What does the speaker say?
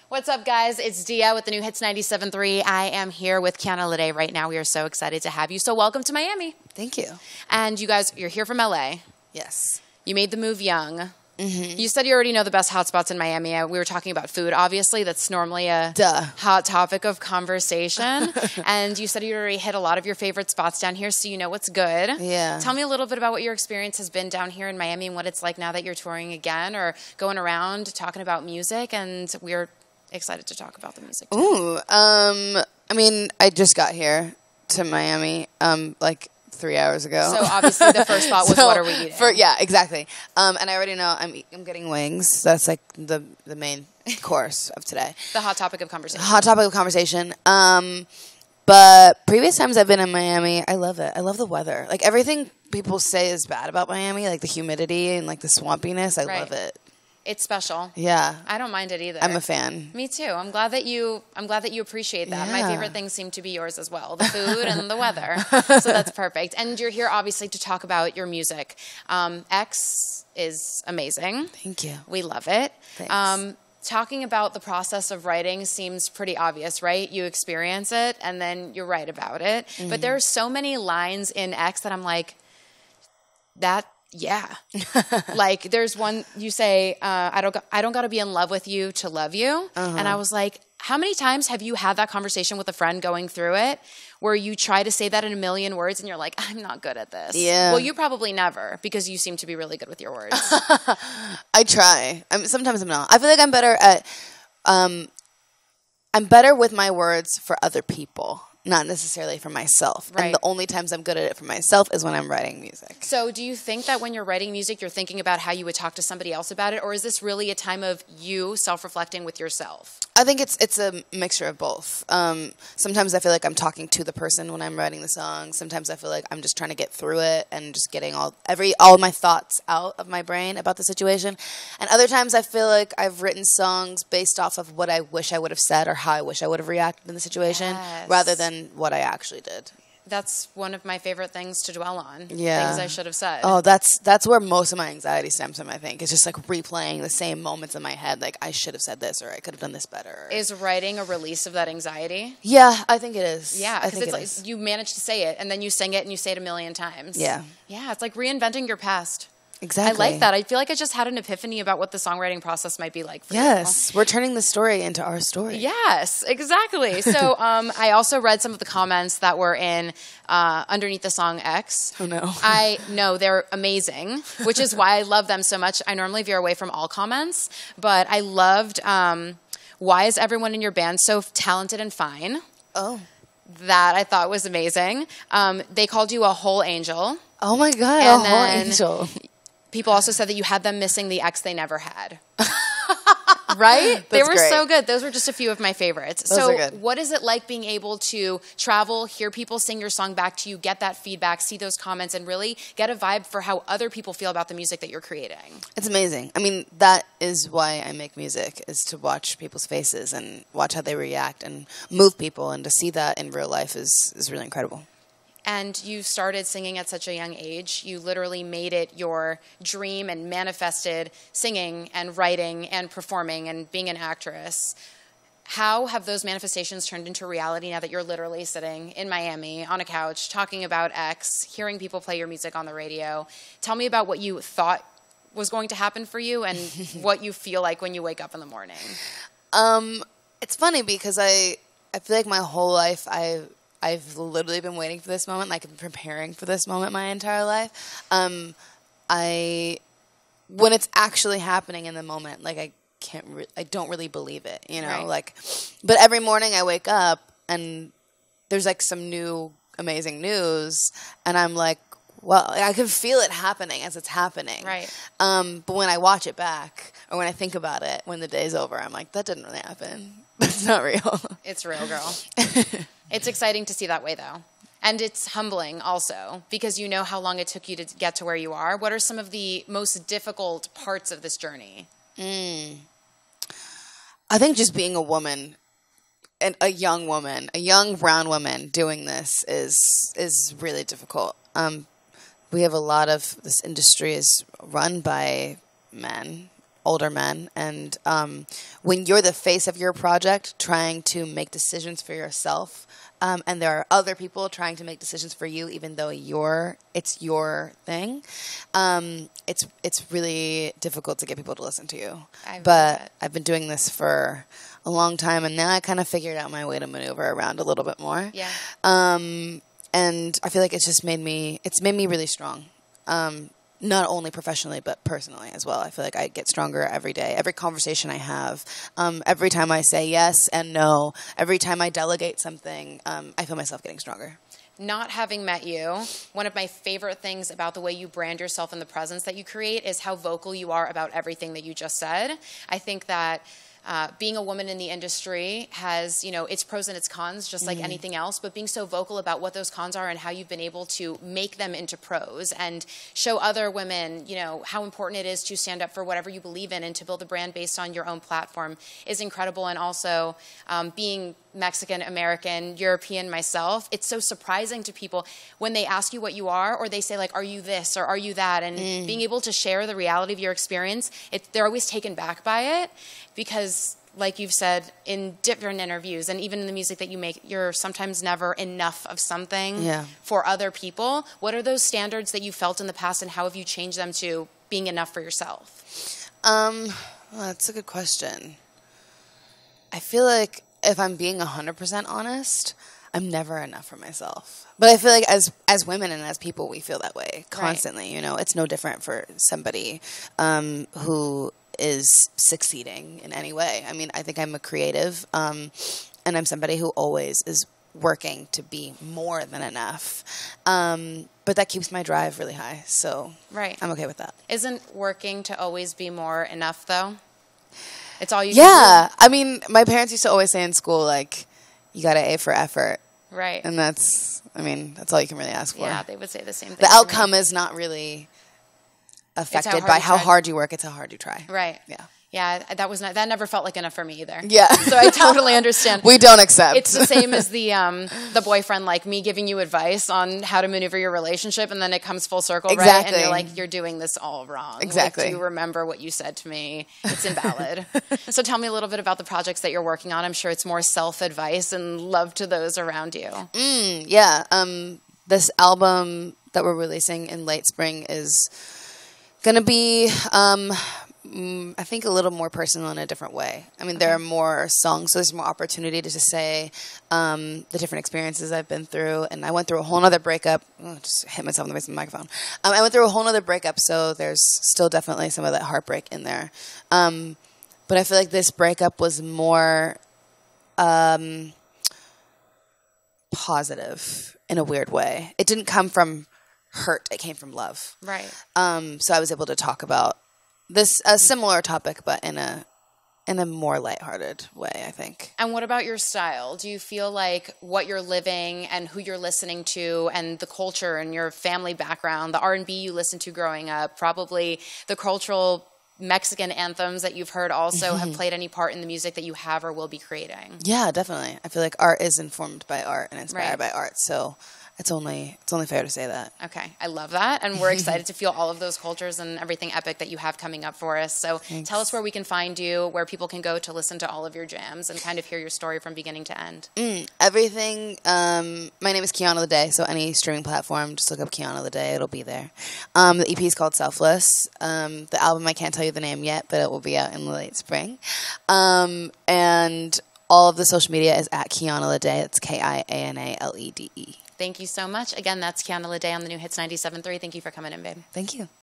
What's up, guys? It's Dia with the new Hits 97.3. I am here with Kiana Lede right now. We are so excited to have you. So welcome to Miami. Thank you. And you guys, you're here from LA. Yes. You made the move young. Mm-hmm. You said you already know the best hotspots in Miami. We were talking about food, obviously. That's normally a hot topic of conversation. And you said you already hit a lot of your favorite spots down here, so you know what's good. Yeah. Tell me a little bit about what your experience has been down here in Miami and what it's like now that you're touring again or going around talking about music. And we're excited to talk about the music too. Ooh. I mean, I just got here to Miami, like 3 hours ago. So obviously the first thought was, what are we eating? Yeah, exactly. And I already know I'm getting wings. That's like the main course of today. The hot topic of conversation. Hot topic of conversation. But previous times I've been in Miami, I love it. I love the weather. Like everything people say is bad about Miami, like the humidity and like the swampiness. I love it. It's special. Yeah. I don't mind it either. I'm a fan. Me too. I'm glad that you appreciate that. Yeah. My favorite things seem to be yours as well. The food and the weather. So that's perfect. And you're here obviously to talk about your music. X is amazing. Thank you. We love it. Thanks. Talking about the process of writing seems pretty obvious, right? You experience it and then you write about it. Mm-hmm. But there are so many lines in X that I'm like, yeah. Like there's one you say, I don't got to be in love with you to love you. Uh-huh. And I was like, how many times have you had that conversation with a friend going through it where you try to say that in a million words and you're like, I'm not good at this. Yeah. Well, you probably never, because you seem to be really good with your words. I try. Sometimes I'm not. I feel like I'm better at, I'm better with my words for other people, not necessarily for myself. Right. And the only times I'm good at it for myself is when I'm writing music. So do you think that when you're writing music, you're thinking about how you would talk to somebody else about it? Or is this really a time of you self-reflecting with yourself? I think it's a mixture of both. Sometimes I feel like I'm talking to the person when I'm writing the song. Sometimes I feel like I'm just trying to get through it and just getting all my thoughts out of my brain about the situation. And other times I feel like I've written songs based off of what I wish I would have said or how I wish I would have reacted in the situation, rather than what I actually did. That's one of my favorite things to dwell on. Yeah. Things I should have said. Oh, that's where most of my anxiety stems from, I think. It's just like replaying the same moments in my head, like I should have said this or I could have done this better. Is writing a release of that anxiety? Yeah, I think it is. Yeah, because it's like you manage to say it and then you sing it and you say it a million times. Yeah. Yeah, it's like reinventing your past. Exactly. I like that. I feel like I just had an epiphany about what the songwriting process might be like for you. Yes, we're turning the story into our story. Yes, exactly. So I also read some of the comments that were in underneath the song X. Oh, no. I know they're amazing, which is why I love them so much. I normally veer away from all comments, but I loved why is everyone in your band so talented and fine? Oh. That I thought was amazing. They called you a whole angel. Oh, my God, and a whole angel. People also said that you had them missing the ex they never had. Right? They were great. So good. Those were just a few of my favorites. Those are good. What is it like being able to travel, hear people sing your song back to you, get that feedback, see those comments, and really get a vibe for how other people feel about the music that you're creating? It's amazing. I mean, that is why I make music, is to watch people's faces and watch how they react and move people, and to see that in real life is really incredible. And you started singing at such a young age. You literally made it your dream and manifested singing and writing and performing and being an actress. How have those manifestations turned into reality now that you're literally sitting in Miami on a couch talking about X, hearing people play your music on the radio? Tell me about what you thought was going to happen for you and what you feel like when you wake up in the morning. It's funny because I feel like my whole life I've literally been waiting for this moment, like preparing for this moment my entire life. When it's actually happening in the moment, like I don't really believe it, you know, right. Like, but every morning I wake up and there's like some new amazing news and I'm like, well, I can feel it happening as it's happening. Right. But when I watch it back or when I think about it, when the day's over, I'm like, that didn't really happen. That's not real. It's real, girl. It's exciting to see that way, though. And it's humbling also, because you know how long it took you to get to where you are. What are some of the most difficult parts of this journey? I think just being a woman, and a young brown woman doing this is really difficult. We have a lot of, this industry is run by men, older men. And when you're the face of your project, trying to make decisions for yourself, and there are other people trying to make decisions for you, even though it's your thing, it's really difficult to get people to listen to you. But I've been doing this for a long time, and now I kind of figured out my way to maneuver around a little bit more. Yeah. And I feel like it's made me really strong. Not only professionally, but personally as well. I feel like I get stronger every day. Every conversation I have, every time I say yes and no, every time I delegate something, I feel myself getting stronger. Not having met you, one of my favorite things about the way you brand yourself and the presence that you create is how vocal you are about everything that you just said. I think that being a woman in the industry has, its pros and its cons, just like anything else, but being so vocal about what those cons are and how you've been able to make them into pros and show other women, how important it is to stand up for whatever you believe in and to build a brand based on your own platform is incredible. And also being Mexican, American, European myself, it's so surprising to people when they ask you what you are, or they say like, are you this or are you that? And being able to share the reality of your experience, they're always taken back by it because, like you've said in different interviews and even in the music that you make, you're sometimes never enough of something for other people. What are those standards that you felt in the past and how have you changed them to being enough for yourself? Well, that's a good question. I feel like if I'm being 100% honest, I'm never enough for myself. But I feel like as women and as people, we feel that way constantly. Right. It's no different for somebody who is succeeding in any way. I mean, I think I'm a creative, and I'm somebody who always is working to be more than enough. But that keeps my drive really high. So I'm okay with that. Isn't working to always be more enough, though? It's all you can do? I mean, my parents used to always say in school, like, you got to A for effort. Right. And that's all you can really ask for. Yeah, they would say the same thing. The outcome is not really affected by how hard you work. It's how hard you try. Right. Yeah. Yeah, that never felt like enough for me either. Yeah. So I totally understand. We don't accept. It's the same as the boyfriend, like me giving you advice on how to maneuver your relationship, and then it comes full circle, right? And you're like, you're doing this all wrong. Exactly. Like, do you remember what you said to me? It's invalid. So tell me a little bit about the projects that you're working on. I'm sure it's more self-advice and love to those around you. Yeah. This album that we're releasing in late spring is going to be... I think a little more personal in a different way. I mean, there are more songs, so there's more opportunity to just say the different experiences I've been through. And I went through a whole nother breakup. Just hit myself in the face with the microphone. I went through a whole nother breakup, so there's still definitely some of that heartbreak in there. But I feel like this breakup was more positive in a weird way. It didn't come from hurt. It came from love. Right. So I was able to talk about a similar topic, but in a more lighthearted way, I think. And what about your style? Do you feel like what you're living and who you're listening to and the culture and your family background, the R&B you listened to growing up, probably the cultural Mexican anthems that you've heard also have played any part in the music that you have or will be creating? Yeah, definitely. I feel like art is informed by art and inspired by art, so... It's only fair to say that. Okay. I love that. And we're excited to feel all of those cultures and everything epic that you have coming up for us. So tell us where we can find you, where people can go to listen to all of your jams and kind of hear your story from beginning to end. Everything. My name is Kiana Lede, so any streaming platform, just look up Kiana Lede. It'll be there. The EP is called Selfless. The album, I can't tell you the name yet, but it will be out in the late spring. And all of the social media is at Kiana Lede. It's KIANALEDE. Thank you so much. Again, that's Kiana Lede on the new Hits 97.3. Thank you for coming in, babe. Thank you.